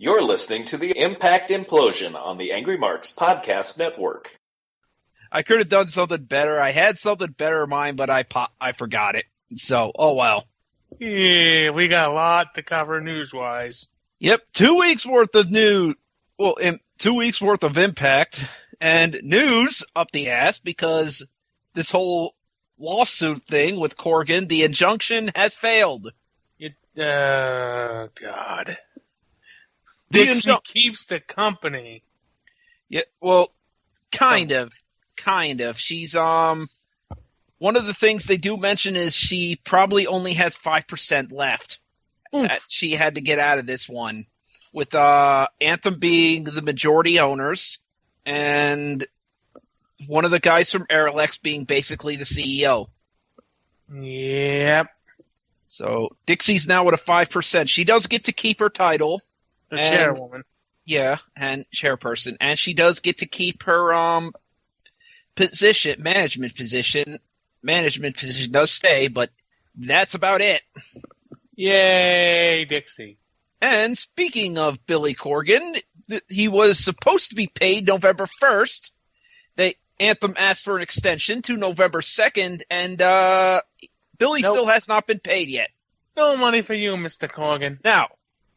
You're listening to the Impact Implosion on the Angry Marks Podcast Network. I could have done something better. I had something better in mind, but I forgot it. So, oh well. Yeah, we got a lot to cover news-wise. Yep, 2 weeks worth of news. Well, 2 weeks worth of Impact and news up the ass because this whole lawsuit thing with Corgan, the injunction has failed. God. Dixie keeps the company. Yeah, well, kind of. She's, one of the things they do mention is she probably only has 5% left. She had to get out of this one with, Anthem being the majority owners and one of the guys from Aerolux being basically the CEO. Yep. So Dixie's now at a 5%. She does get to keep her title. The chairwoman. Yeah, and chairperson. And she does get to keep her position, management position. Management position does stay, but that's about it. Yay, Dixie. And speaking of Billy Corgan, he was supposed to be paid November 1st. Anthem asked for an extension to November 2nd, and Billy still has not been paid yet. No money for you, Mr. Corgan. Now,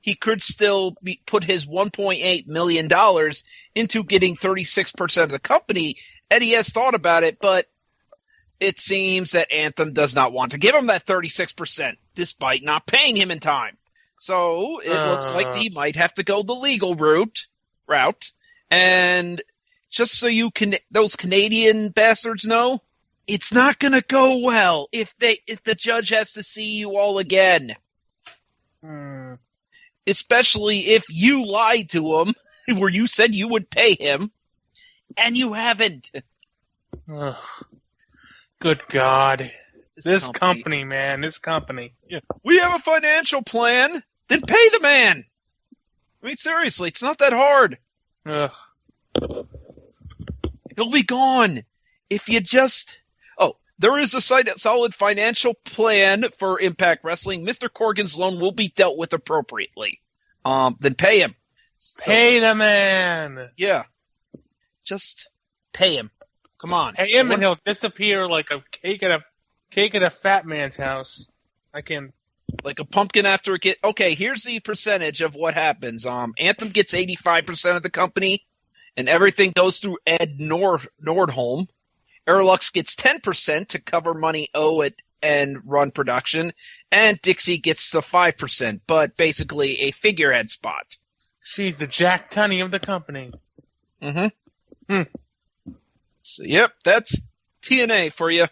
he could still put his $1.8 million into getting 36% of the company, and he has thought about it, but it seems that Anthem does not want to give him that 36%, despite not paying him in time. So it looks like he might have to go the legal route, and just so those Canadian bastards know, it's not going to go well if the judge has to see you all again. Especially if you lied to him, where you said you would pay him, and you haven't. Good God. This company, man. This company. Yeah. We have a financial plan. Then pay the man. I mean, seriously, it's not that hard. Ugh. He'll be gone. If you just... Oh, there is a solid financial plan for Impact Wrestling. Mr. Corgan's loan will be dealt with appropriately. Then pay him. Pay the man. Yeah. Just pay him. Come on. Pay him and he'll disappear like a cake at a fat man's house. Like a pumpkin after it Okay, here's the percentage of what happens. Anthem gets 85% of the company, and everything goes through Ed Nordholm. Aerolux gets 10% to cover money owed and run production, and Dixie gets the 5%, but basically a figurehead spot. She's the Jack Tunney of the company. Mm-hmm. So, yep, that's TNA for you.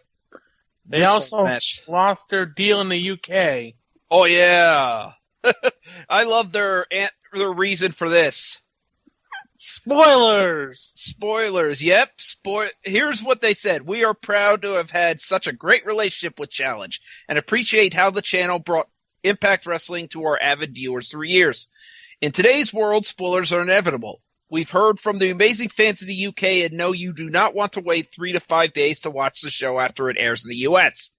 They also lost their deal in the UK. Oh, yeah. I love their reason for this. Spoilers, yep. Here's what they said. We are proud to have had such a great relationship with Challenge and appreciate how the channel brought Impact Wrestling to our avid viewers through years. In today's world, spoilers are inevitable. We've heard from the amazing fans of the UK and know you do not want to wait 3 to 5 days to watch the show after it airs in the US.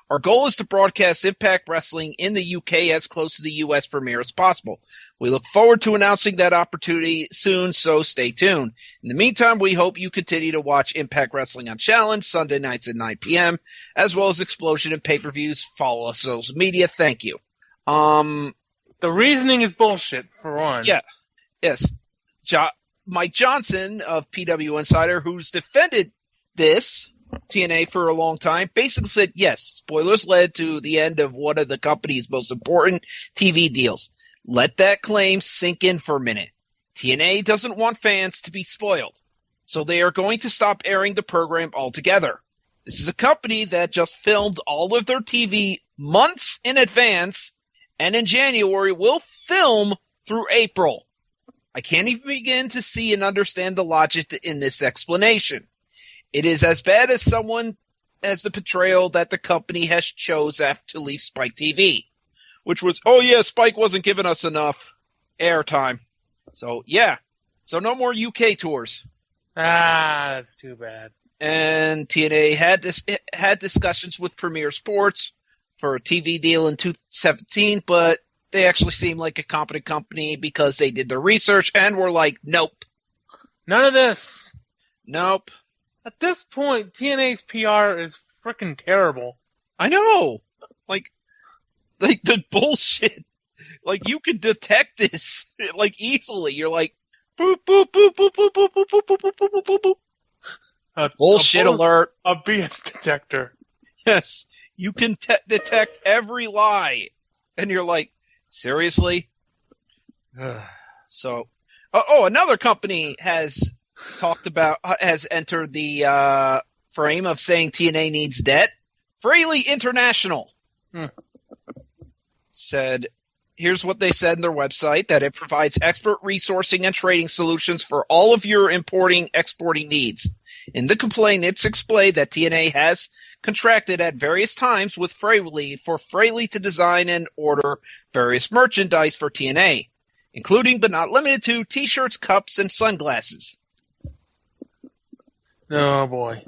Our goal is to broadcast Impact Wrestling in the UK as close to the US premiere as possible. We look forward to announcing that opportunity soon, so stay tuned. In the meantime, we hope you continue to watch Impact Wrestling on Challenge Sunday nights at 9 p.m., as well as Explosion and pay-per-views. Follow us on social media. Thank you. The reasoning is bullshit, for one. Yeah. Yes. Mike Johnson of PW Insider, who's defended this TNA for a long time, basically said, yes, spoilers led to the end of one of the company's most important TV deals. Let that claim sink in for a minute. TNA doesn't want fans to be spoiled, so they are going to stop airing the program altogether. This is a company that just filmed all of their TV months in advance, and in January will film through April. I can't even begin to see and understand the logic in this explanation. It is as bad as the portrayal that the company has chose to leave Spike TV, which was, oh yeah, Spike wasn't giving us enough airtime. So yeah, so no more UK tours. That's too bad. And TNA had discussions with Premier Sports for a TV deal in 2017, but they actually seem like a competent company because they did their research and were like, nope. None of this. Nope. At this point, TNA's PR is freaking terrible. I know. Like the bullshit. Like, you can detect this, like, easily. You're like, boop, boop, boop, boop, boop, boop, boop, boop, boop, boop, boop, boop, boop. Bullshit alert. A BS detector. Yes. You can detect every lie. And you're like, seriously? So, another company has entered the frame of saying TNA needs debt. Fraley International said, here's what they said in their website, that it provides expert resourcing and trading solutions for all of your importing, exporting needs. In the complaint, it's explained that TNA has contracted at various times with Fraley for Fraley to design and order various merchandise for TNA, including but not limited to T-shirts, cups, and sunglasses. Oh, boy.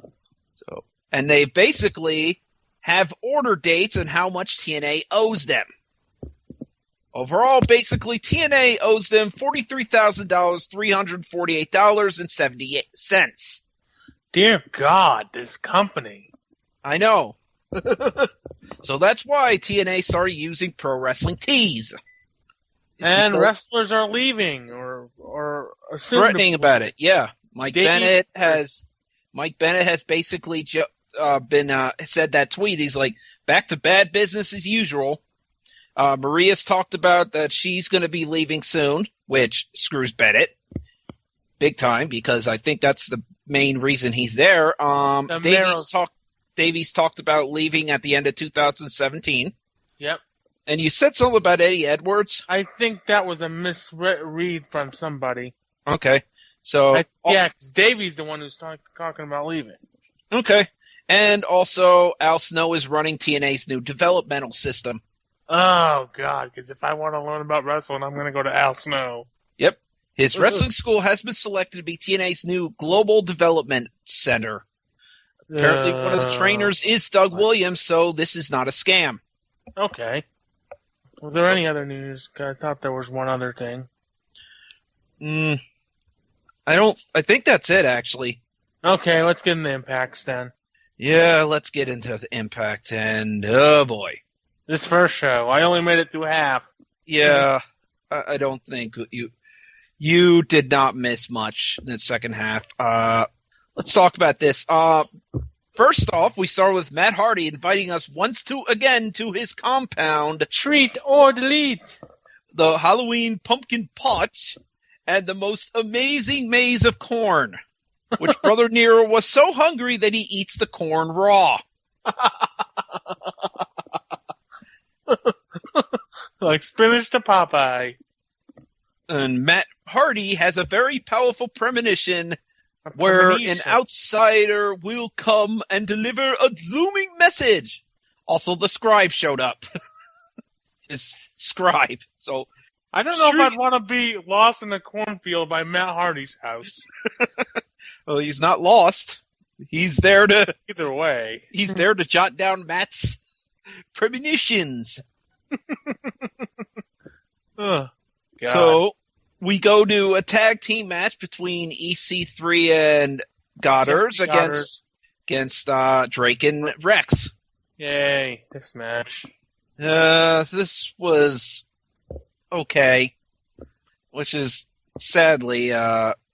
And they basically have order dates and how much TNA owes them. Overall, basically, TNA owes them $43,000, $348.78. Dear God, this company. I know. So that's why TNA started using Pro Wrestling Tees. And wrestlers are leaving or threatening about it. Yeah, Mike Bennett has basically said that tweet. He's like, back to bad business as usual. Maria's talked about that she's going to be leaving soon, which screws Bennett big time, because I think that's the main reason he's there. Davies talked about leaving at the end of 2017. Yep. And you said something about Eddie Edwards? I think that was a misread from somebody. Okay. So yeah, 'cause Davies the one who's talking about leaving. Okay. And also, Al Snow is running TNA's new developmental system. Oh, God, because if I want to learn about wrestling, I'm going to go to Al Snow. Yep. His wrestling school has been selected to be TNA's new Global Development Center. Apparently one of the trainers is Doug Williams, so this is not a scam. Okay. Was there any other news? I thought there was one other thing. I think that's it, actually. Okay, let's get into Impacts then. Yeah, let's get into the Impact, and oh boy. This first show, I only made it through half. Yeah, I don't think you did not miss much in the second half. Let's talk about this. First off, we start with Matt Hardy inviting us again to his compound. Treat or delete. The Halloween pumpkin patch and the most amazing maze of corn, which Brother Nero was so hungry that he eats the corn raw. Like spinach to Popeye. And Matt Hardy has a very powerful premonition where an outsider will come and deliver a looming message. Also, the scribe showed up. His scribe. So I don't know if I'd want to be lost in the cornfield by Matt Hardy's house. Well, he's not lost. He's there to... Either way. He's there to jot down Matt's premonitions. Oh, God. So we go to a tag team match between EC3 and Goddard against Drake and Rex. Yay, this match. This was okay, which is sadly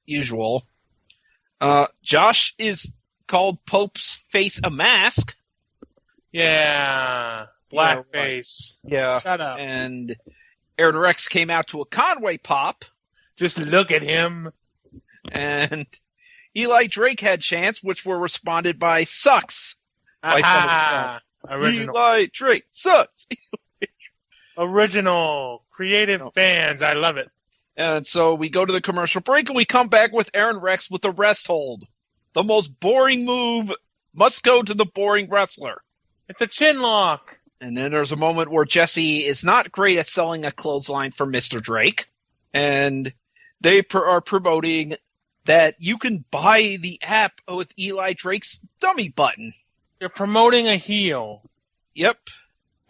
usual. Josh is called Pope's face a mask. Yeah, blackface. Yeah, shut up. And Aaron Rex came out to a Conway pop. Just look at him. And Eli Drake had chants, which were responded by sucks. By some of the original. Eli Drake sucks. Original. Creative fans. I love it. And so we go to the commercial break, and we come back with Aaron Rex with the rest hold. The most boring move must go to the boring wrestler. It's a chin lock. And then there's a moment where Jesse is not great at selling a clothesline for Mr. Drake. And they are promoting that you can buy the app with Eli Drake's dummy button. You're promoting a heel. Yep.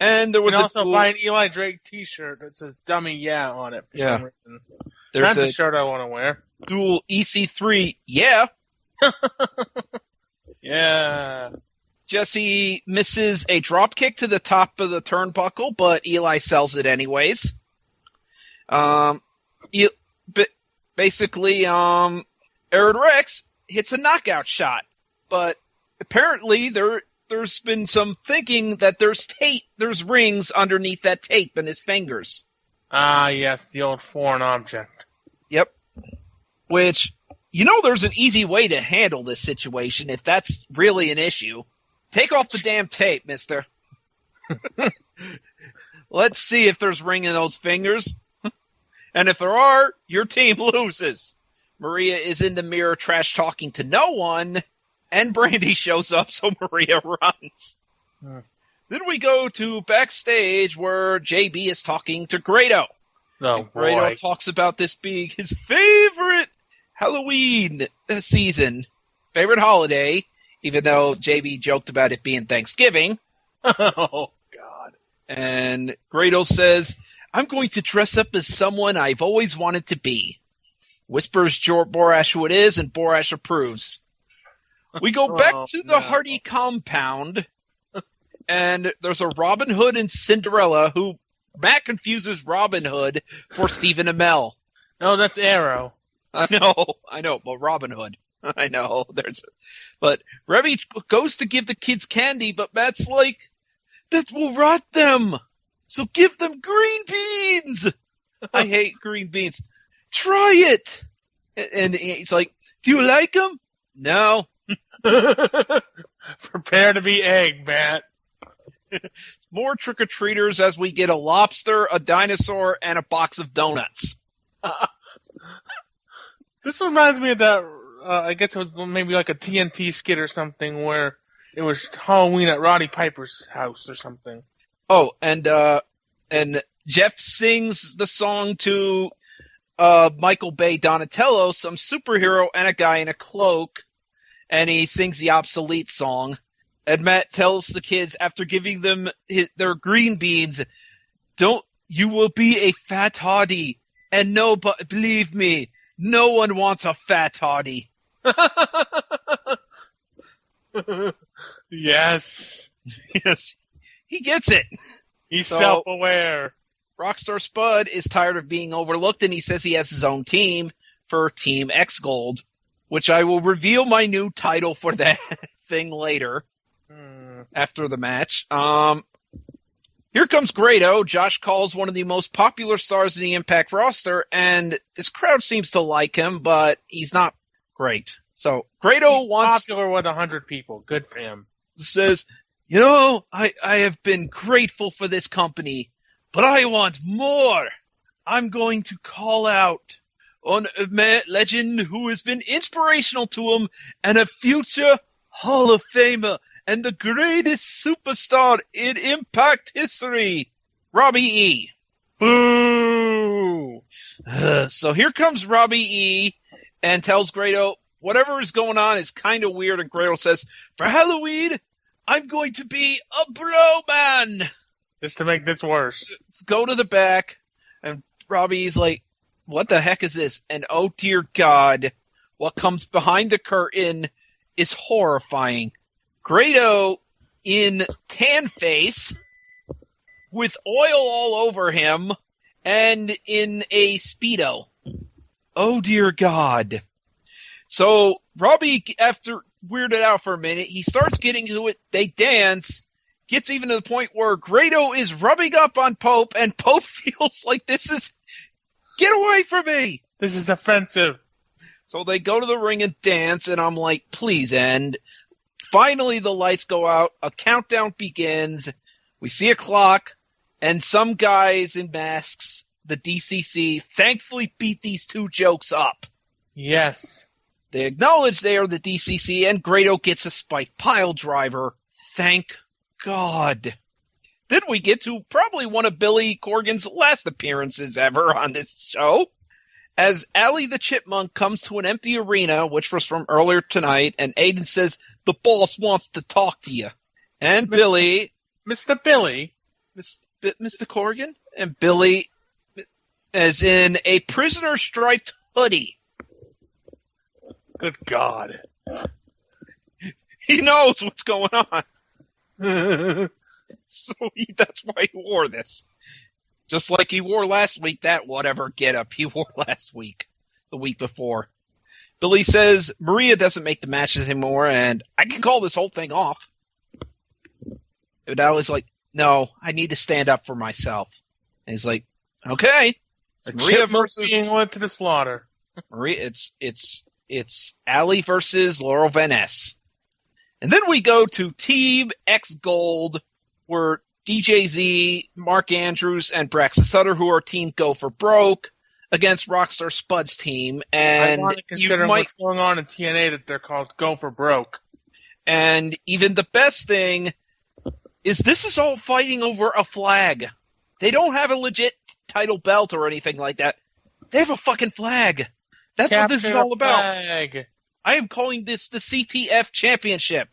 And there was You can also duel. buy an Eli Drake T-shirt that says "Dummy Yeah" on it. For some reason. There's That's a the shirt I want to wear. dual EC3. Yeah. Yeah. Jesse misses a drop kick to the top of the turnbuckle, but Eli sells it anyways. Basically, Aaron Rex hits a knockout shot, but apparently there's been some thinking that there's rings underneath that tape in his fingers. Ah, yes, the old foreign object. Yep. Which, there's an easy way to handle this situation if that's really an issue. Take off the damn tape, mister. Let's see if there's ring in those fingers. And if there are, your team loses. Maria is in the mirror trash talking to no one, and Brandy shows up, so Maria runs. Then we go to backstage where JB is talking to Grado. Oh, boy. Grado talks about this being his favorite Halloween season, favorite holiday, even though JB joked about it being Thanksgiving. Oh, God. And Grado says, I'm going to dress up as someone I've always wanted to be. Whispers Borash who it is, and Borash approves. We go back to the Hardy compound, and there's a Robin Hood and Cinderella, who Matt confuses Robin Hood for Stephen Amell. No, that's Arrow. I know, but Robin Hood. I know. But Remy goes to give the kids candy, but Matt's like, that will rot them. So give them green beans. I hate green beans. Try it. And he's like, do you like them? No. Prepare to be egged, Matt. More trick-or-treaters as we get a lobster, a dinosaur, and a box of donuts. This reminds me of that, I guess it was maybe like a TNT skit or something where it was Halloween at Roddy Piper's house or something. Oh, and Jeff sings the song to Michael Bay Donatello, some superhero and a guy in a cloak, and he sings the obsolete song. And Matt tells the kids after giving them their green beans, you will be a fat Hardy, and but believe me, no one wants a fat Hardy. Yes. Yes. He gets it. He's self-aware. Rockstar Spud is tired of being overlooked, and he says he has his own team for Team X Gold, which I will reveal my new title for that thing later after the match. Here comes Grado. Josh calls one of the most popular stars in the Impact roster, and this crowd seems to like him, but he's not great. So Grado He's wants popular with 100 people. Good for him. Says, I have been grateful for this company, but I want more. I'm going to call out on a legend who has been inspirational to him and a future Hall of Famer and the greatest superstar in Impact history, Robbie E. Boo! So here comes Robbie E. and tells Grado whatever is going on is kind of weird, and Grado says, for Halloween, I'm going to be a bro man. Just to make this worse. Let's go to the back, and Robbie's like, what the heck is this? And oh dear God, what comes behind the curtain is horrifying. Grado in tan face with oil all over him and in a Speedo. Oh dear God. So Robbie, after weirded out for a minute, he starts getting to it. They dance, gets even to the point where Grado is rubbing up on Pope, and Pope feels like get away from me. This is offensive. So they go to the ring and dance, and I'm like, please end. Finally, the lights go out. A countdown begins. We see a clock, and some guys in masks, the DCC, thankfully beat these two jokes up. Yes. They acknowledge they are the DCC, and Grado gets a spike pile driver. Thank God. Then we get to probably one of Billy Corgan's last appearances ever on this show, as Allie the Chipmunk comes to an empty arena, which was from earlier tonight, and Aiden says, the boss wants to talk to you. And Billy... Mr. Billy, Mr. Corrigan? And Billy, as in a prisoner-striped hoodie. Good God. He knows what's going on. So that's why he wore this. Just like he wore last week, that whatever getup he wore last week, the week before. Billy says Maria doesn't make the matches anymore, and I can call this whole thing off. And I was like, no, I need to stand up for myself. And he's like, okay. It's Maria versus being led to the slaughter. Maria. It's Allie versus Laurel Van Ness. And then we go to Team X Gold, where DJZ, Mark Andrews, and Braxton Sutter, who are Team Go for Broke, against Rockstar Spud's team. And I want to consider what's going on in TNA that they're called Go for Broke. And even the best thing is this is all fighting over a flag. They don't have a legit title belt or anything like that. They have a fucking flag. That's what this is all about. Flag. I am calling this the CTF Championship.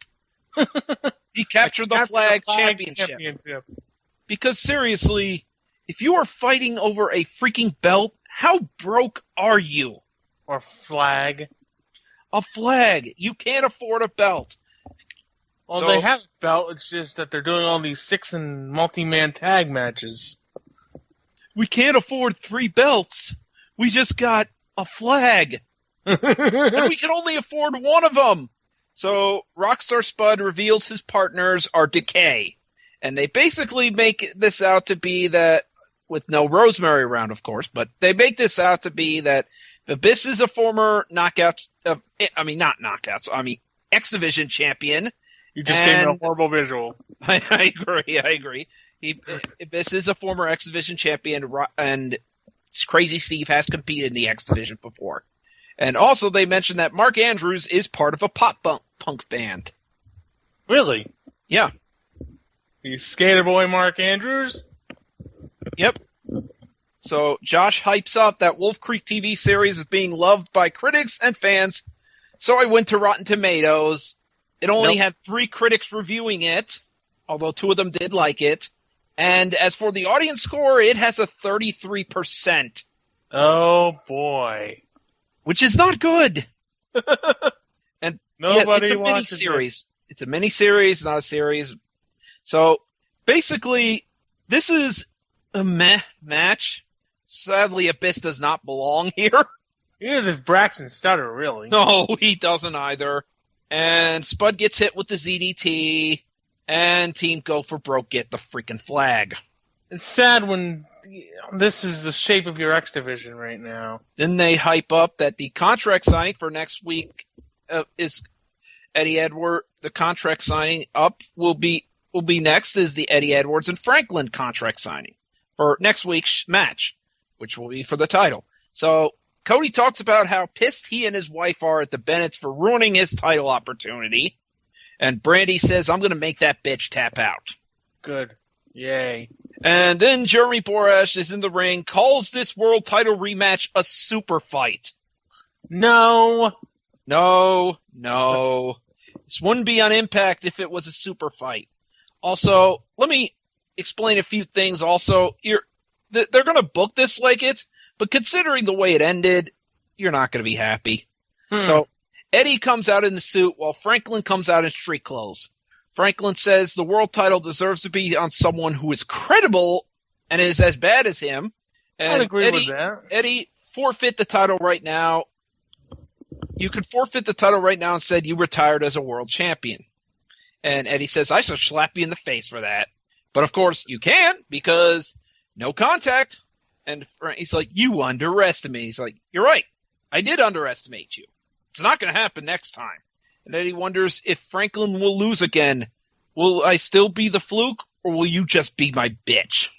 He captured the flag championship. Because seriously, if you are fighting over a freaking belt, how broke are you? Or flag. A flag. You can't afford a belt. Well, So- they have a belt, it's just that they're doing all these 6 and multi-man tag matches. We can't afford 3 belts. We just got a flag. And we can only afford one of them. So Rockstar Spud reveals his partners are Decay. And they basically make this out to be that, with no Rosemary around, of course, but they make this out to be that Abyss is a former X Division champion. You just gave me a horrible visual. I agree. Abyss is a former X Division champion, and Crazy Steve has competed in the X Division before. And also they mentioned that Mark Andrews is part of a pop-punk band. Really? Yeah. He's Skater Boy Mark Andrews? Yep. So Josh hypes up that Wolf Creek TV series is being loved by critics and fans. So I went to Rotten Tomatoes. It only had 3 critics reviewing it, although 2 of them did like it. And as for the audience score, it has a 33%. Oh, boy. Which is not good. And Nobody it's a watches miniseries. It's a miniseries, not a series. So basically, this is a meh match. Sadly, Abyss does not belong here. Neither does Braxton Sutter, really. No, he doesn't either. And Spud gets hit with the ZDT, and Team Go for Broke get the freaking flag. It's sad when this is the shape of your X Division right now. Then they hype up that the contract signing for next week is Eddie Edwards. The contract signing up will be next is the Eddie Edwards and Franklin contract signing for next week's match, which will be for the title. So Cody talks about how pissed he and his wife are at the Bennetts for ruining his title opportunity. And Brandy says, I'm going to make that bitch tap out. Good. Yay. And then Jeremy Borash is in the ring, calls this world title rematch a super fight. No. This wouldn't be on Impact if it was a super fight. Also, let me explain a few things. Also, they're going to book this like it, but considering the way it ended, you're not going to be happy. So Eddie comes out in the suit while Franklin comes out in street clothes. Franklin says the world title deserves to be on someone who is credible and is as bad as him. And I'd agree with that. Eddie, forfeit the title right now. You could forfeit the title right now and said you retired as a world champion. And Eddie says, I shall slap you in the face for that. But of course you can't because no contact. And he's like, you underestimate. He's like, you're right. I did underestimate you. It's not going to happen next time. And Eddie wonders if Franklin will lose again. Will I still be the fluke, or will you just be my bitch?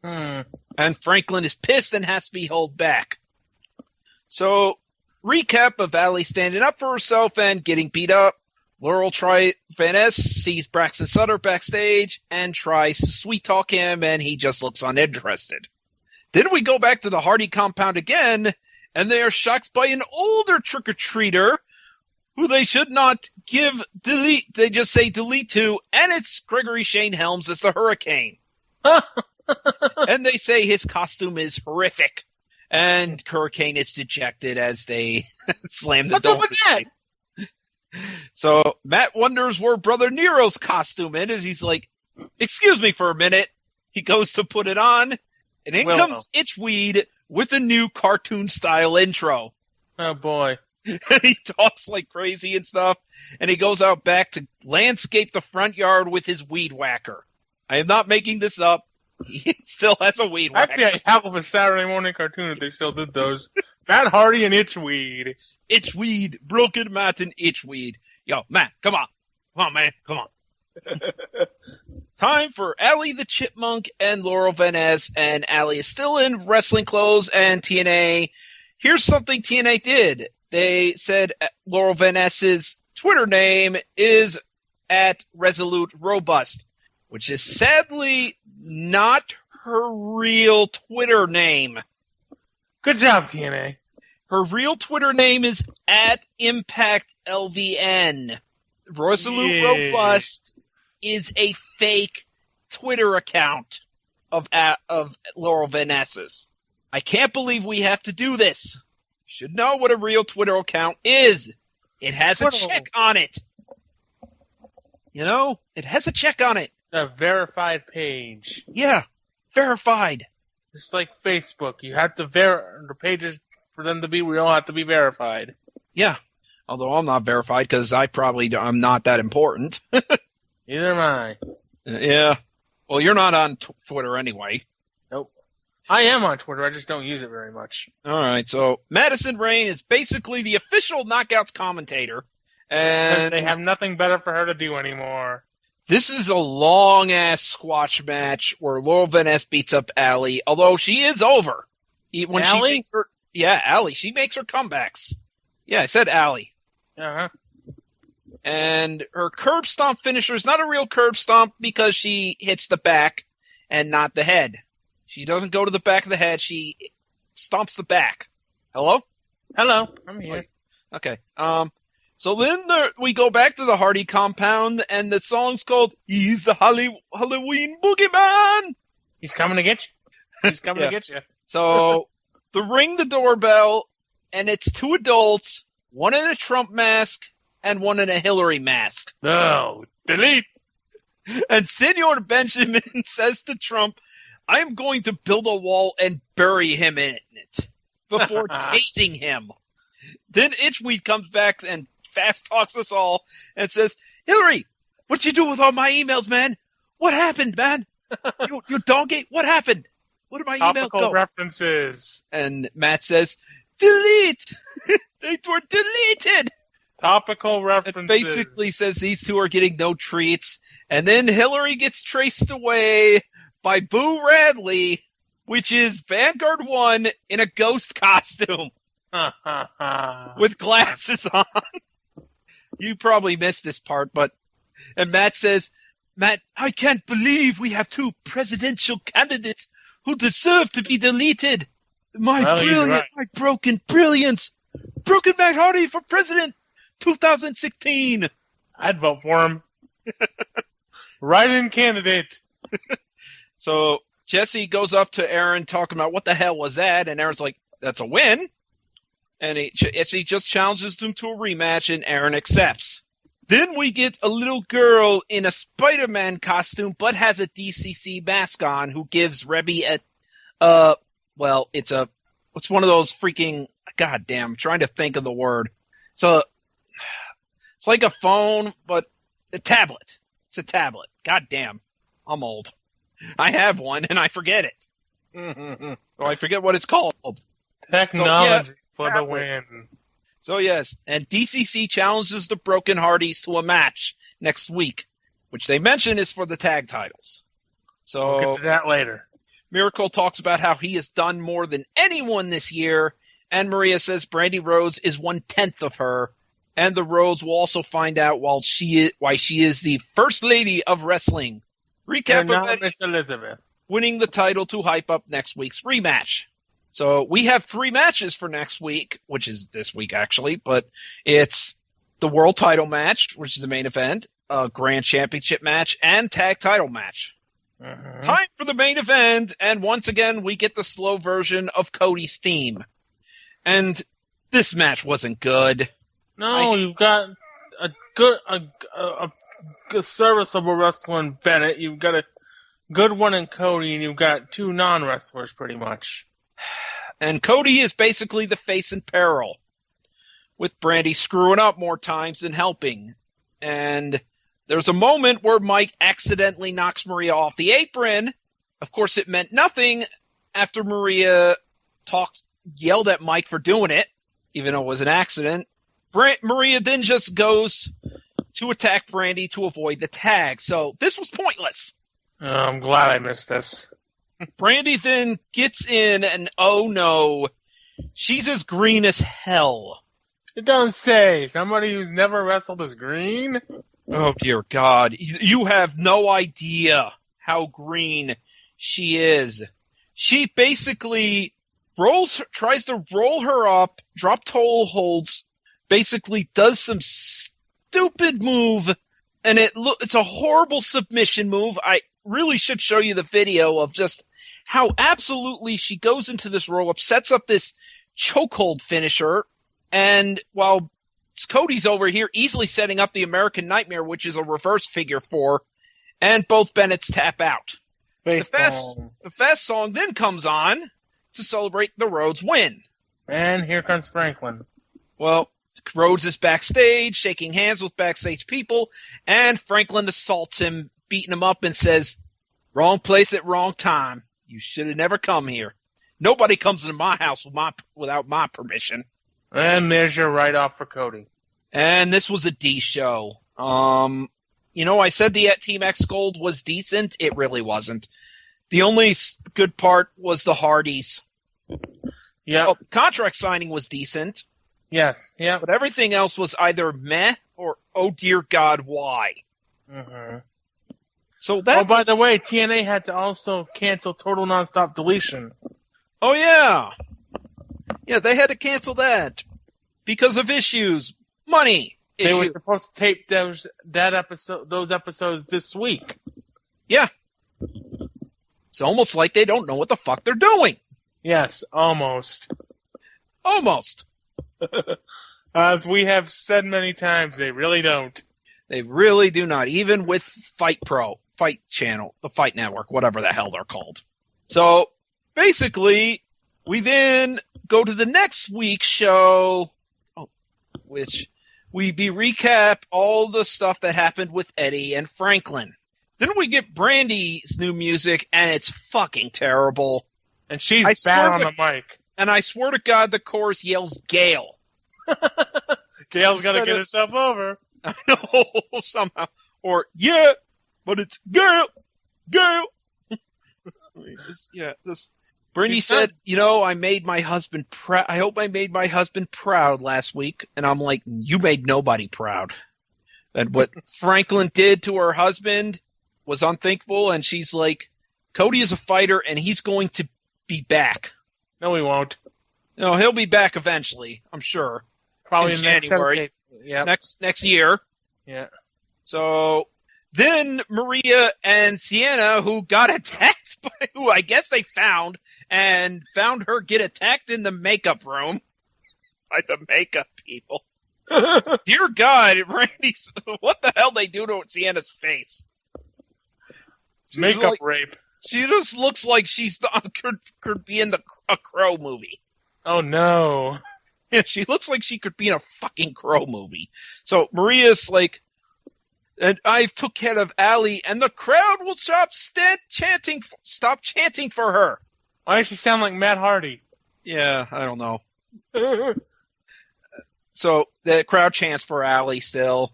And Franklin is pissed and has to be held back. So, recap of Allie standing up for herself and getting beat up. Laurel Van Ness sees Braxton Sutter backstage and tries to sweet talk him, and he just looks uninterested. Then we go back to the Hardy compound again, and they are shocked by an older trick-or-treater who they should not give delete. They just say delete to, and it's Gregory Shane Helms as the Hurricane. And they say his costume is horrific. And Hurricane is dejected as they slam the door. What's up with that? So Matt wonders where Brother Nero's costume is. He's like, excuse me for a minute. He goes to put it on, and in comes Itchweed with a new cartoon-style intro. Oh, boy. And he talks like crazy and stuff, and he goes out back to landscape the front yard with his weed whacker. I am not making this up. He still has a weed whacker. That'd be a hell of a Saturday morning cartoon if they still did those. Matt Hardy and Itchweed. Itchweed, Broken Matt and Itchweed. Yo, Matt, come on. Come on, man. Come on. Time for Allie the Chipmunk and Laurel Van Ness, and Allie is still in wrestling clothes, and TNA. Here's something TNA did. They said Laurel Van Ness's Twitter name is @ResoluteRobust, which is sadly not her real Twitter name. Good job, TNA. Her real Twitter name is @ImpactLVN. Resolute Robust is a fake Twitter account of Laurel Van Ness's. I can't believe we have to do this. You should know what a real Twitter account is. It has a check on it. You know, it has a check on it. A verified page. Yeah, verified. It's like Facebook. You have to the pages for them to be real have to be verified. Yeah, although I'm not verified because I'm not that important. Neither am I. Yeah. Well, you're not on Twitter anyway. Nope. I am on Twitter. I just don't use it very much. All right. So Madison Rayne is basically the official Knockouts commentator, and they have nothing better for her to do anymore. This is a long-ass squash match where Laurel Van Ness beats up Allie, although she is over. When Allie? Allie. She makes her comebacks. Yeah, I said Allie. Uh-huh. And her curb stomp finisher is not a real curb stomp because she hits the back and not the head. She doesn't go to the back of the head. She stomps the back. Hello? Hello. I'm here. Okay. So then we go back to the Hardy compound, and the song's called "He's the Halloween Boogeyman." He's coming to get you. He's coming to get you. So they ring the doorbell, and it's two adults, one in a Trump mask and one in a Hillary mask. No, delete. And Senor Benjamin says to Trump, "I'm going to build a wall and bury him in it before tasing him." Then Itchweed comes back and fast talks us all and says, "Hillary, what'd you do with all my emails, man? What happened, man? you donkey, what happened? What did my emails go?" Topical references. And Matt says, "Delete! They were deleted!" Topical references. It basically says these two are getting no treats. And then Hillary gets traced away by Boo Radley, which is Vanguard 1 in a ghost costume with glasses on. You probably missed this part, and Matt says, "Matt, I can't believe we have two presidential candidates who deserve to be deleted. My broken brilliance. Broken Matt Hardy for president 2016. I'd vote for him. Write-in candidate. So Jesse goes up to Aaron talking about what the hell was that, and Aaron's like, "That's a win." And he just challenges him to a rematch, and Aaron accepts. Then we get a little girl in a Spider-Man costume, but has a DCC mask on, who gives Rebby it's one of those freaking, goddamn, I'm trying to think of the word. So it's like a phone, but a tablet. It's a tablet. Goddamn, I'm old. I have one, and I forget it. So I forget what it's called. Technology for the win. So yes, and DCC challenges the Broken Hardys to a match next week, which they mention is for the tag titles. So we'll get to that later. Miracle talks about how he has done more than anyone this year, and Maria says Brandy Rhodes is 1/10 of her, and the Rhodes will also find out why she is the First Lady of Wrestling. Recap of Miss Elizabeth winning the title to hype up next week's rematch. So we have 3 matches for next week, which is this week actually, but it's the world title match, which is the main event, a grand championship match, and tag title match. Mm-hmm. Time for the main event, and once again, we get the slow version of Cody's theme. And this match wasn't good. No, you've got a good serviceable wrestler in Bennett. You've got a good one in Cody, and you've got two non-wrestlers pretty much. And Cody is basically the face in peril, with Brandy screwing up more times than helping. And there's a moment where Mike accidentally knocks Maria off the apron. Of course, it meant nothing after Maria yelled at Mike for doing it, even though it was an accident. Maria then just goes to attack Brandy to avoid the tag. So this was pointless. I'm glad I missed this. Brandy then gets in, and oh no, she's as green as hell. It don't say. Somebody who's never wrestled is green? Oh, dear God. You have no idea how green she is. She basically tries to roll her up, drop toe holds, basically does some stupid move, and it's a horrible submission move. I really should show you the video of just how absolutely she goes into this roll-up, sets up this chokehold finisher, and while Cody's over here easily setting up the American Nightmare, which is a reverse figure 4, and both Bennetts tap out. The fast song then comes on to celebrate the Rhodes win. And here comes Franklin. Well, Rhodes is backstage, shaking hands with backstage people, and Franklin assaults him, beating him up, and says, "Wrong place at wrong time. You should have never come here. Nobody comes into my house without my permission." And there's your write-off for Cody. And this was a D show. I said the Team X Gold was decent. It really wasn't. The only good part was the Hardys. Yeah. Well, contract signing was decent. Yes. Yeah. But everything else was either meh or oh dear God, why? Mm-hmm. So that. By the way, TNA had to also cancel Total Nonstop Deletion. Oh yeah. Yeah, they had to cancel that because of issues, money. They were supposed to tape those episodes this week. Yeah. It's almost like they don't know what the fuck they're doing. Yes, almost. Almost. As we have said many times, they really don't. They really do not, even with Fight Channel, the Fight Network, whatever the hell they're called. So, basically, we then go to the next week's show, which we recap all the stuff that happened with Eddie and Franklin. Then we get Brandy's new music, and it's fucking terrible. And she's bad on the mic. And I swear to God, the chorus yells Gail. Gail's got to get herself over. I know, somehow. Or, yeah, but it's Gail. Brandy said, I made my husband proud. I hope I made my husband proud last week. And I'm like, you made nobody proud. And what Franklin did to her husband was unthinkable. And she's like, Cody is a fighter and he's going to be back. No, he won't. No, he'll be back eventually, I'm sure. Probably in January. Next year. Yeah. So then Maria and Sienna, who got attacked by who I guess they found her get attacked in the makeup room by the makeup people. Dear God, Randy's what the hell they do to Sienna's face? Makeup rape. She just looks like she's could be in a Crow movie. Oh no. Yeah, she looks like she could be in a fucking Crow movie. So Maria's like, and I took care of Allie, and the crowd will stop chanting for her. Why does she sound like Matt Hardy? Yeah, I don't know. So the crowd chants for Allie still,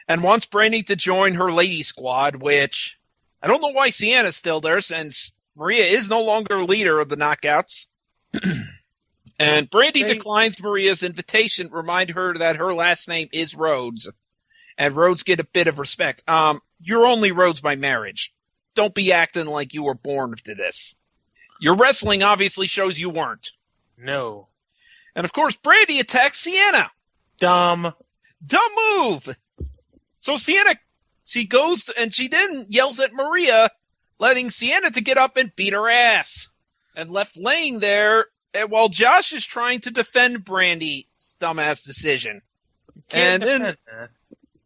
and wants Brandy to join her lady squad, which I don't know why Sienna's still there, since Maria is no longer leader of the Knockouts. And Brandy declines Maria's invitation, remind her that her last name is Rhodes. And Rhodes get a bit of respect. You're only Rhodes by marriage. Don't be acting like you were born to this. Your wrestling obviously shows you weren't. No. And of course, Brandy attacks Sienna. Dumb move. So Sienna, she goes and she then yells at Maria letting Sienna to get up and beat her ass, and left laying there while Josh is trying to defend Brandy's dumbass decision. And then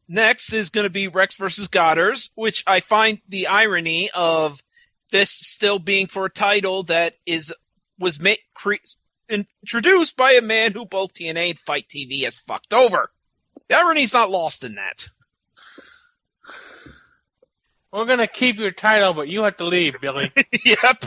next is going to be Rex versus Goddard's, which I find the irony of this still being for a title that was introduced by a man who both TNA and Fight TV has fucked over. The irony's not lost in that. We're going to keep your title, but you have to leave, Billy. Yep.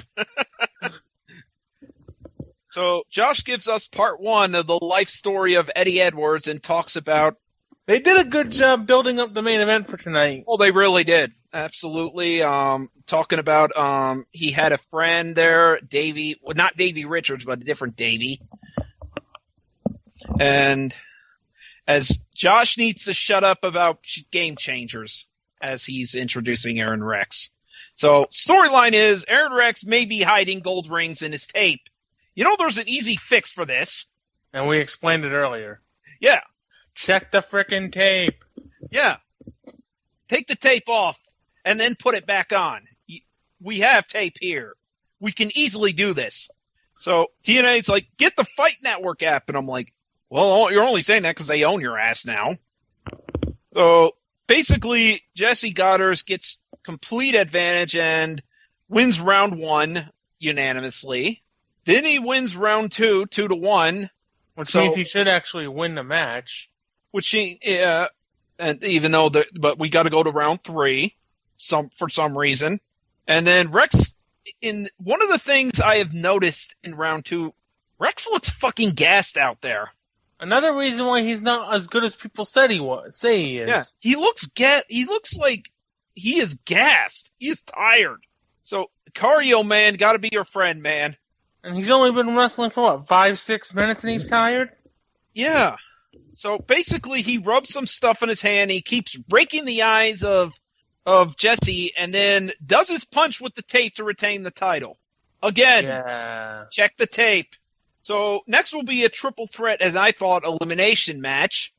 So Josh gives us part 1 of the life story of Eddie Edwards and talks about... They did a good job building up the main event for tonight. Oh, they really did. Absolutely. Talking about he had a friend there, Davey, well, not Davey Richards, but a different Davey. And as Josh needs to shut up about Game Changers as he's introducing Aaron Rex. So storyline is Aaron Rex may be hiding gold rings in his tape. You know, there's an easy fix for this. And we explained it earlier. Yeah. Check the frickin' tape. Yeah. Take the tape off and then put it back on. We have tape here. We can easily do this. So TNA's like, get the Fight Network app. And I'm like, well, you're only saying that because they own your ass now. So basically, Jesse Goddard gets complete advantage and wins round 1 unanimously. Then he wins round 2, 2-1. Which means he should actually win the match. And even though but we got to go to round 3, for some reason. And then Rex, in one of the things I have noticed in round 2, Rex looks fucking gassed out there. Another reason why he's not as good as people say he is. Yeah, he looks like he is gassed. He is tired. So cardio man, got to be your friend, man. And he's only been wrestling for, 5-6 minutes and he's tired? Yeah. So basically he rubs some stuff in his hand. He keeps breaking the eyes of Jesse and then does his punch with the tape to retain the title. Again, Check the tape. So next will be a triple threat, as I thought, elimination match,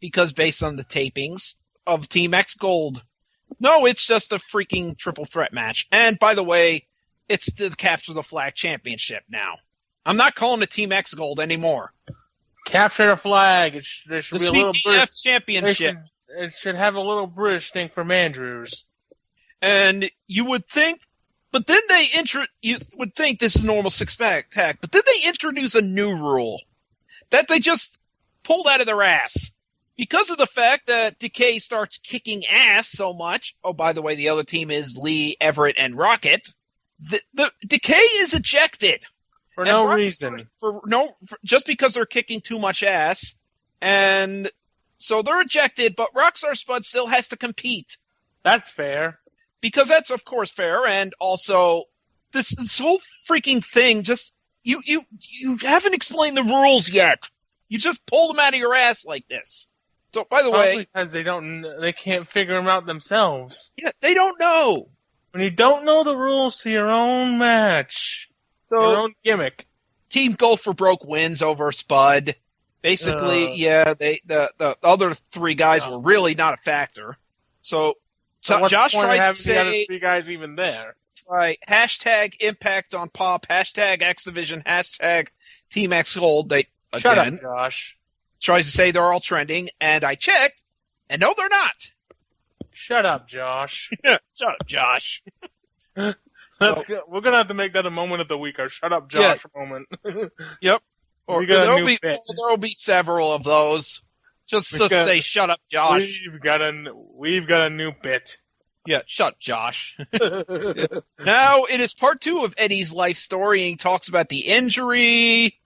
because based on the tapings of Team X Gold. No, it's just a freaking triple threat match. And by the way, it's to capture the flag championship now. I'm not calling it Team X Gold anymore. Capture the flag. There should be a little CTF championship. It should have a little British thing from Andrews. And you would think, but then you would think this is normal six-pack tag, but then they introduce a new rule that they just pulled out of their ass. Because of the fact that Decay starts kicking ass so much, oh, by the way, the other team is Lee, Everett, and Rocket, the Decay is ejected. For no reason. Just because they're kicking too much ass. And so they're ejected, but Rockstar Spud still has to compete. That's fair. Because that's, of course, fair. And also, this whole freaking thing, just, you haven't explained the rules yet. You just pulled them out of your ass like this. So, by the way, because they can't figure them out themselves. Yeah, they don't know. When you don't know the rules to your own match, your own gimmick. Team Go for Broke wins over Spud. Basically, the other 3 guys were really not a factor. So Josh tries to say the other 3 guys even there. Right. Hashtag Impact on Pop. Hashtag X Division. Hashtag Team X Gold. Shut up, Josh. Tries to say they're all trending, and I checked, and no, they're not. Shut up, Josh. Shut up, Josh. We're going to have to make that a moment of the week, our Shut Up, Josh moment. Yep. Or there'll be several of those. Just say, shut up, Josh. We've got a new bit. Yeah, shut up, Josh. Now it is part 2 of Eddie's life story, and he talks about the injury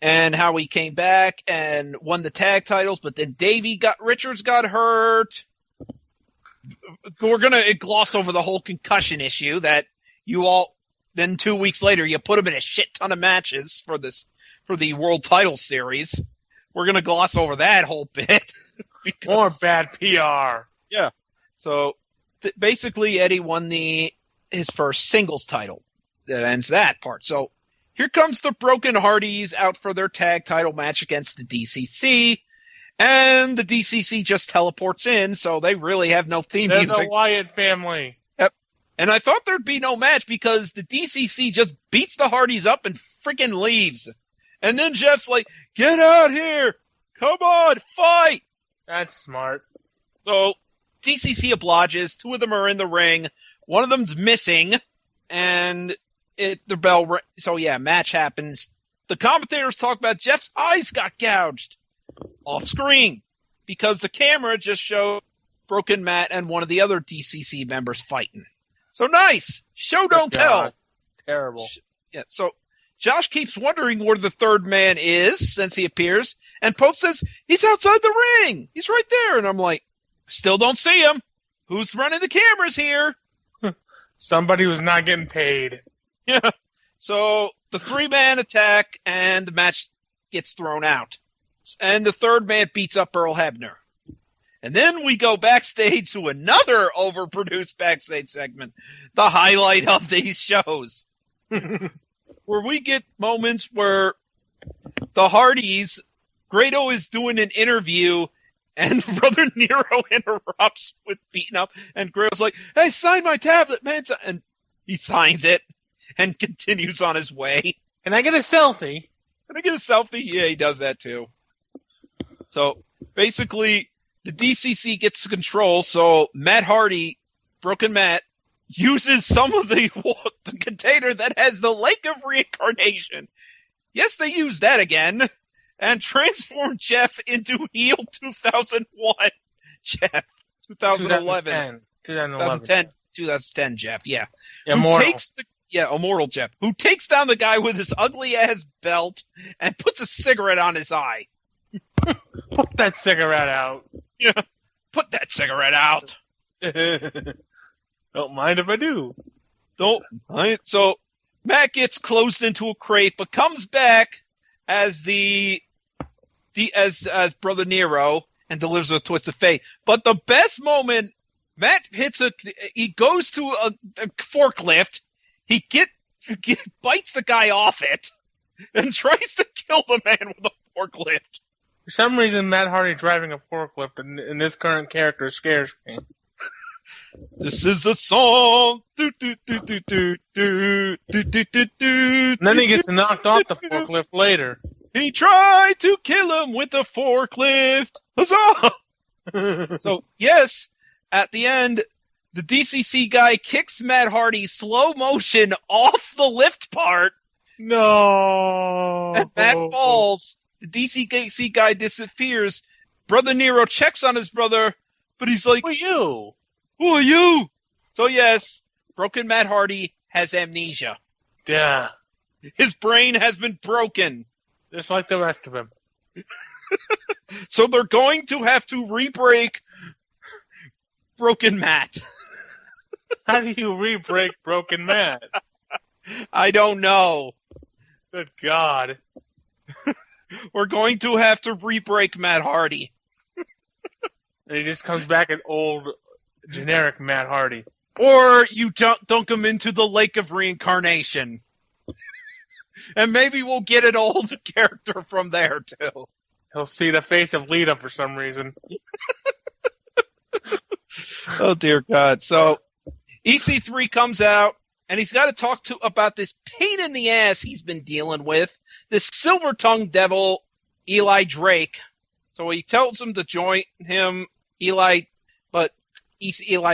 and how he came back and won the tag titles, but then Richards got hurt. We're going to gloss over the whole concussion issue that then 2 weeks later, you put him in a shit ton of matches for the World Title Series. We're going to gloss over that whole bit. More bad PR. Yeah. So basically, Eddie won his first singles title. That ends that part. So here comes the Broken Hardys out for their tag title match against the DCC. And the DCC just teleports in, so they really have no theme music. They're the Wyatt family. Yep. And I thought there'd be no match because the DCC just beats the Hardys up and freaking leaves. And then Jeff's like, get out here. Come on, fight. That's smart. So DCC obliges. 2 of them are in the ring. One of them's missing. And the bell. So yeah, match happens. The commentators talk about Jeff's eyes got gouged off screen because the camera just showed Broken Matt and one of the other DCC members fighting. So nice. Show don't tell. Terrible. Yeah. So Josh keeps wondering where the third man is since he appears, and Pope says he's outside the ring. He's right there, and I'm like, still don't see him. Who's running the cameras here? Somebody who's not getting paid. Yeah. So the 3-man attack, and the match gets thrown out. And the third man beats up Earl Hebner. And then we go backstage to another overproduced backstage segment, the highlight of these shows, where we get moments where the Hardys, Grado is doing an interview, and Brother Nero interrupts with beating up, and Grado's like, hey, sign my tablet, man. And he signs it and continues on his way. Can I get a selfie? Can I get a selfie? Yeah, he does that too. So basically, the DCC gets control, so Matt Hardy, Broken Matt, uses some of the container that has the Lake of Reincarnation. Yes, they use that again, and transform Jeff into heel 2001 Jeff. 2011. 2010 Jeff, yeah. Immortal. Immortal Jeff. Who takes down the guy with his ugly-ass belt and puts a cigarette on his eye. Put that cigarette out. Yeah, put that cigarette out. Don't mind if I do. Don't mind. So Matt gets closed into a crate, but comes back as as Brother Nero and delivers a twist of fate. But the best moment, Matt he goes to a forklift. He bites the guy off it and tries to kill the man with a forklift. For some reason, Matt Hardy driving a forklift in this current character scares me. This is a song. Do, do, do, do, do, do, do, do, do, do, and then he gets knocked off the forklift later. He tried to kill him with a forklift. Huzzah! So, yes, at the end, the DCC guy kicks Matt Hardy slow motion off the lift part. No. And Matt falls. The DCC guy disappears. Brother Nero checks on his brother, but he's like, Who are you? Who are you? So yes, Broken Matt Hardy has amnesia. Yeah. His brain has been broken. Just like the rest of him. So they're going to have to re-break Broken Matt. How do you re-break Broken Matt? I don't know. Good God. We're going to have to re-break Matt Hardy. And he just comes back as old, generic Matt Hardy. Or you dunk him into the Lake of Reincarnation. And maybe we'll get an old character from there, too. He'll see the face of Lita for some reason. Oh, dear God. So, EC3 comes out, and he's got to talk about this pain in the ass he's been dealing with, this silver-tongued devil, Eli Drake. So he tells him to join him, Eli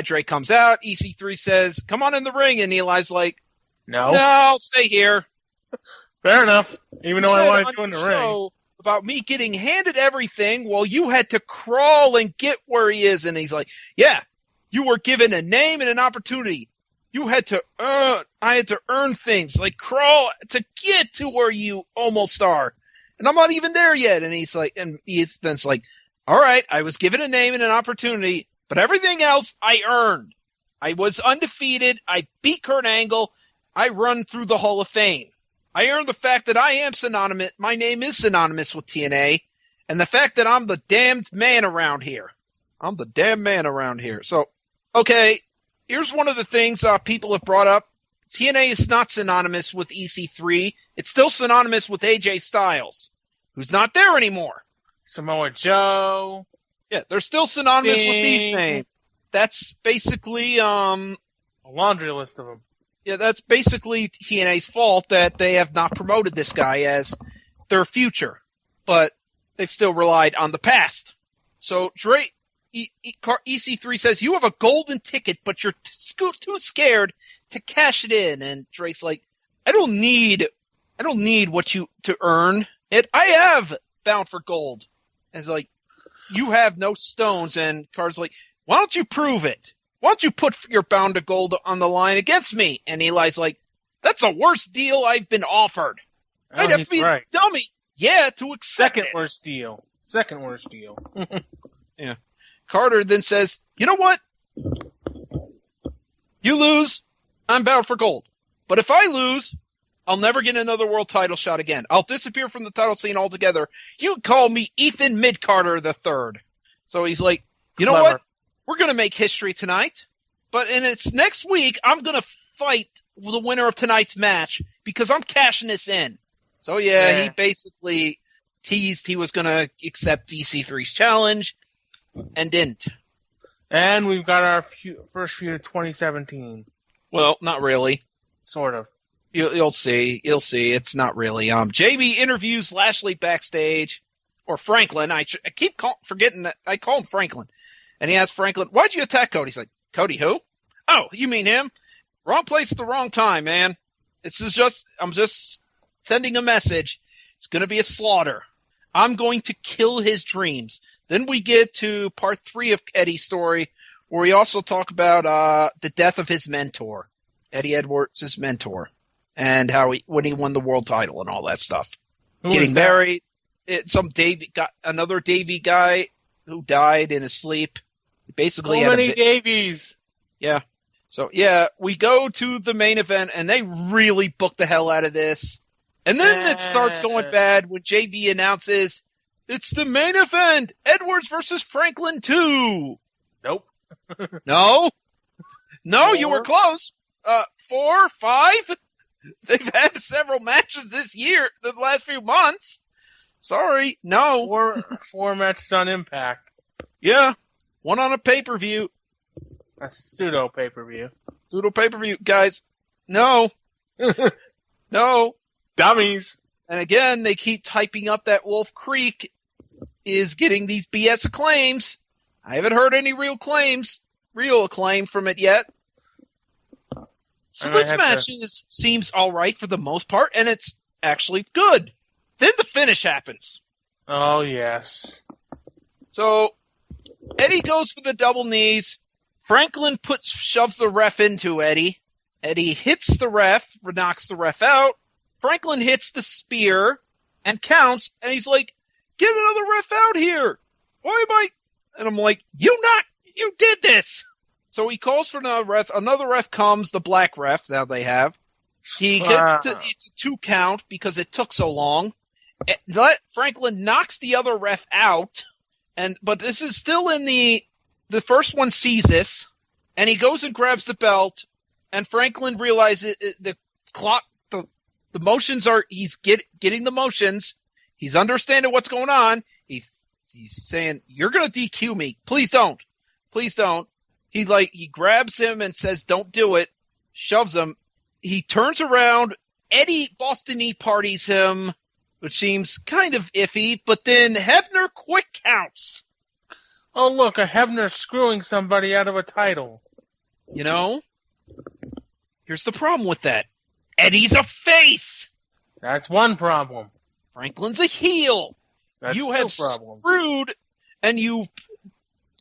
Drake comes out. EC3 says, come on in the ring, and Eli's like, No, I'll stay here. Fair enough, even though I wanted to in the ring. About me getting handed everything while you had to crawl and get where he is. And he's like, yeah, you were given a name and an opportunity. You had to I had to earn things, like crawl to get to where you almost are. And I'm not even there yet. And he's like, all right, I was given a name and an opportunity, but everything else I earned. I was undefeated. I beat Kurt Angle. I run through the Hall of Fame. I earned the fact that I am synonymous. My name is synonymous with TNA, and the fact that I'm the damned man around here. I'm the damn man around here. So, okay, here's one of the things people have brought up. TNA is not synonymous with EC3. It's still synonymous with AJ Styles, who's not there anymore. Samoa Joe. Yeah, they're still synonymous with these names. That's basically, A laundry list of them. Yeah, that's basically TNA's fault that they have not promoted this guy as their future, but they've still relied on the past. So Drake, EC3 says, you have a golden ticket, but you're too scared to cash it in. And Drake's like, I don't need what you to earn it. I have Bound for Gold. And it's like, you have no stones. And Carter's like, why don't you prove it? Why don't you put your Bound to Gold on the line against me? And Eli's like, that's the worst deal I've been offered. Oh, I'd have to be a dummy. Yeah, to accept Second worst deal. Yeah. Carter then says, you know what? You lose, I'm Bound for Gold. But if I lose, I'll never get another world title shot again. I'll disappear from the title scene altogether. You can call me Ethan Mid-Carter III. So he's like, you know what? We're going to make history tonight. But it's next week, I'm going to fight the winner of tonight's match because I'm cashing this in. So yeah, he basically teased he was going to accept EC3's challenge and didn't. And we've got our first feud of 2017. Well, not really. Sort of. You'll see. You'll see. It's not really. JB interviews Lashley backstage, or Franklin. I keep forgetting that I call him Franklin. And he asks Franklin, why'd you attack Cody? He's like, Cody who? Oh, you mean him? Wrong place at the wrong time, man. I'm just sending a message. It's going to be a slaughter. I'm going to kill his dreams. Then we get to part 3 of Eddie's story, where we also talk about the death of his mentor, Eddie Edwards' his mentor, and how when he won the world title and all that stuff. Getting married. Another Davey guy who died in his sleep. Basically, so many Davies. Yeah. So yeah, we go to the main event, and they really booked the hell out of this. And then it starts going bad when JB announces, it's the main event, Edwards versus Franklin 2. Nope. No, you were close. 4, 5. They've had several matches this year, the last few months. Sorry, no. 4 matches on Impact. Yeah, 1 on a pay-per-view. A pseudo pay-per-view. Pseudo pay-per-view, guys. No. No. Dummies. And again, they keep typing up that Wolf Creek is getting these BS acclaims. I haven't heard any real acclaim from it yet. So this match seems all right for the most part, and it's actually good. Then the finish happens. Oh, yes. So Eddie goes for the double knees. Franklin shoves the ref into Eddie. Eddie hits the ref, knocks the ref out. Franklin hits the spear and counts, and he's like, get another ref out here. Why am I? And I'm like, you did this. So he calls for another ref. Another ref comes, the black ref, now they have. It's a 2 count because it took so long. Franklin knocks the other ref out, but this is still in the first one sees this, and he goes and grabs the belt, and Franklin realizes the clock, the motions are, he's getting the motions. He's understanding what's going on. He's saying, you're going to DQ me. Please don't. Please don't. He grabs him and says, don't do it. Shoves him. He turns around. Eddie Boston Knee parties him, which seems kind of iffy, but then Hebner quick counts. Oh, look, a Hebner screwing somebody out of a title. You know, here's the problem with that. Eddie's a face. That's one problem. Franklin's a heel. That's you two have problems. Screwed, and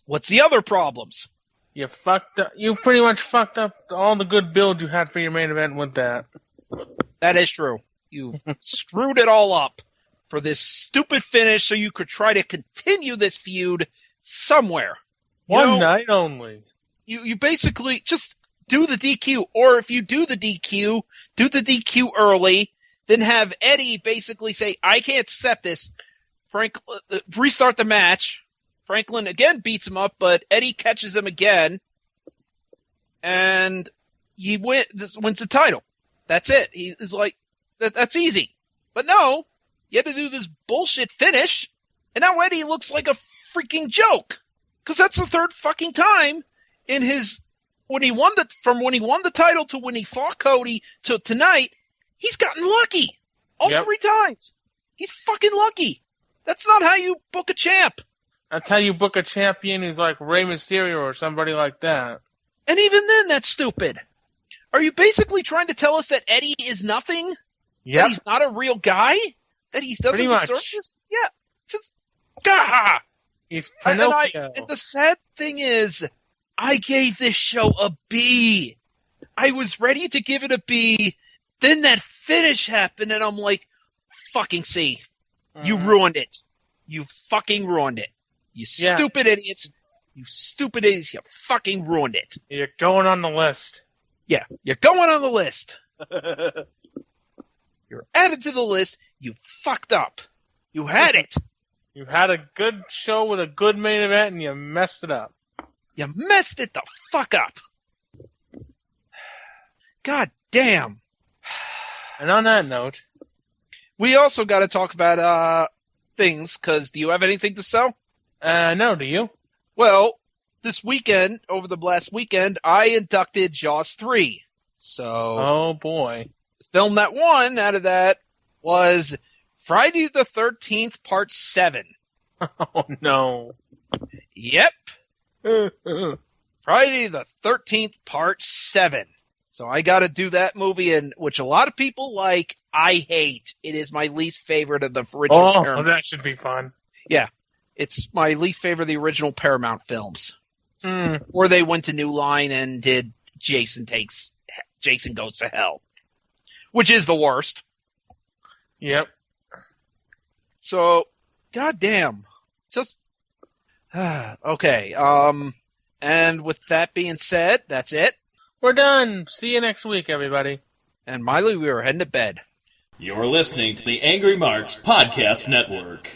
what's the other problems? You fucked up. You pretty much fucked up all the good build you had for your main event with that. That is true. You screwed it all up for this stupid finish so you could try to continue this feud somewhere. One night only. You basically just do the DQ, or if you do the DQ early, then have Eddie basically say, I can't accept this. Restart the match. Franklin again beats him up, but Eddie catches him again, and he wins the title. That's it. He's like, that's easy. But no, you had to do this bullshit finish, and now Eddie looks like a freaking joke. Because that's the third fucking time in his when he won the title to when he fought Cody to tonight, he's gotten lucky all 3 times. He's fucking lucky. That's not how you book a champ. That's how you book a champion who's like Rey Mysterio or somebody like that. And even then, that's stupid. Are you basically trying to tell us that Eddie is nothing? Yeah. That he's not a real guy? That he doesn't Pretty much. deserve this? Yeah. Just, gah! He's Pinocchio. And the sad thing is, I gave this show a B. I was ready to give it a B. Then that finish happened, and I'm like, fucking C. You ruined it. You fucking ruined it. You stupid idiots. You stupid idiots. You fucking ruined it. You're going on the list. Yeah, you're going on the list. You're added to the list. You fucked up. You had it. You had a good show with a good main event, and you messed it up. You messed it the fuck up. God damn. And on that note, we also got to talk about things, because do you have anything to sell? No, do you? Well, this weekend, over the last weekend, I inducted Jaws 3. So, oh boy. The film that won out of that was Friday the 13th, Part 7. Oh no. Yep. Friday the 13th, Part 7. So I got to do that movie, and which a lot of people like. I hate. It is my least favorite of the original Paramount. Oh, that should be fun. Yeah. It's my least favorite of the original Paramount films. Or they went to New Line and did Jason Goes to Hell, which is the worst. Yep. So, goddamn. Just, okay. And with that being said, that's it. We're done. See you next week, everybody. And Miley, we are heading to bed. You're listening to the Angry Marks Podcast Network.